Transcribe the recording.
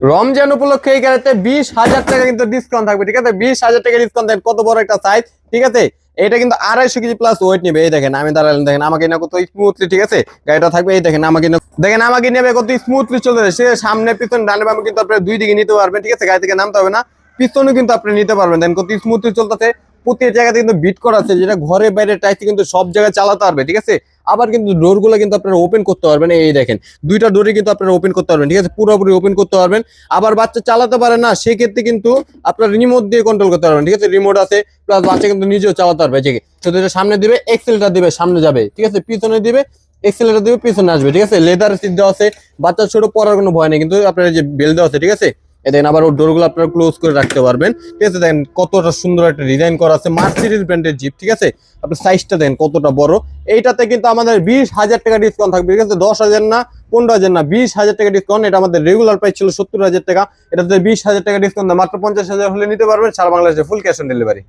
রমজান উপলক্ষে এই গাড়িতে 20,000 টাকা কিন্তু ডিসকাউন্ট থাকবে, ঠিক আছে? 20,000 টাকা ডিসকাউন্ট থাকবে, কত বড় একটা সাইজ, ঠিক আছে? এটা কিন্তু 250 কেজি প্লাস ওয়েট নেবে। এই দেখেন আমি দাঁড়ালেন, দেখেন আমাকে না কত স্মুথলি, ঠিক আছে গাড়িটা থাকবে। এই দেখেন আমাকে নেবে কত স্মুথলি চলতেছে। সে সামনে পিছনে ডানে বামে কিন্তু আপনার দুই দিকে নিতে পারবেন, ঠিক আছে? গাড়ি থেকে নামতে হবে না, পিছনে কিন্তু আপনি নিতে পারবেন। দেখেন কত স্মুথলি চলতেছে, প্রতি জায়গাতে কিন্তু বিট করা আছে, যেটা ঘরে বাইরে টাইসে কিন্তু সব জায়গায় চালাতে পারবে, ঠিক আছে? আবার কিন্তু ডোর গুলো কিন্তু আপনারা ওপেন করতে পারবেন। এই দেখেন দুইটা ডোরে কিন্তু আপনারা ওপেন করতে পারবেন, ঠিক আছে? পুরোপুরি ওপেন করতে পারবেন। আবার বাচ্চা চালাতে পারে না, সেক্ষেত্রে কিন্তু আপনার রিমোট দিয়ে কন্ট্রোল করতে পারবেন, ঠিক আছে? রিমোট আছে, প্লাস বাচ্চা কিন্তু নিজেও চালাতে পারবে। ঠিক আছে, শুধু এটা সামনে দিবে, এক্সেলটার দিবে সামনে যাবে, ঠিক আছে? পিছনে দিবে, এক্সেলটার দিবে পিছনে আসবে, ঠিক আছে? লেদার সিট দেওয়া আছে, বাচ্চা ছোট পড়ার কোনো ভয় নেই কিন্তু। আপনার যে বেল দেওয়া আছে, ঠিক আছে? দেখেন আবার ওর ডোরগুলো আপনারা ক্লোজ করে রাখতে পারবেন, ঠিক আছে? দেখেন কতটা সুন্দর একটা ডিজাইন করা আছে, মার্সিডিজ ব্র্যান্ডের জিপ, ঠিক আছে? আপনার সাইজটা দেখেন কতটা বড়। এইটাতে কিন্তু আমাদের 20,000 টাকা ডিসকাউন্ট থাকবে, ঠিক আছে? 10,000 না, 15,000 না, 20,000 টাকা ডিসকাউন্ট। এটা আমাদের রেগুলার প্রাইস ছিল 70,000 টাকা, এটাতে 20,000 টাকা ডিসকাউন্ট, মাত্র 50,000 হলে নিতে পারবেন। সারা বাংলাদেশে ফুল ক্যাশ অন ডেলিভারি।